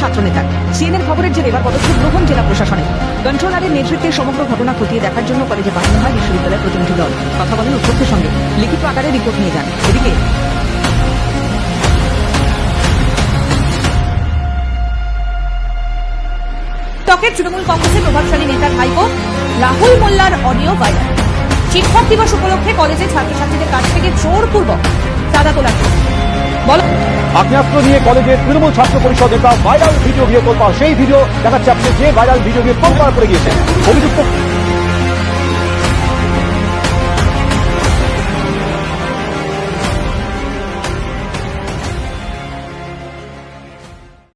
ছাত্রনেতা। সিএনএর খবরের জেরে এবার পদক্ষেপ গ্রহণ জেলা প্রশাসনের। কন্ট্রোলারের নেতৃত্বে সমগ্র ঘটনা খতিয়ে দেখার জন্য কলেজে পাঠানো হয় বিশ্ববিদ্যালয়ের প্রতিনিধি দল। কথা বলেন উৎসবের সঙ্গে, লিখিত আকারে রিপোর্ট নিয়ে যান। এদিকে টকের তৃণমূল কংগ্রেসের প্রভাবশালী নেতার ভাইপো রাহুল মোল্লার অডিও ভাইরাল। শিক্ষক দিবস উপলক্ষে কলেজে ছাত্রছাত্রীদের কাছ থেকে জোরপূর্বক চাঁদা তোলার বলো আগ্নেয়াস্ত্র নিয়ে কলেজের তৃণমূল ছাত্র পরিষদ নেতা ভাইরাল ভিডিও গিয়ে তোলপাড়। সেই ভিডিও দেখাচ্ছে আপনি যে ভাইরাল ভিডিও গিয়ে তোলপাড় করে গিয়েছেন। অভিযুক্ত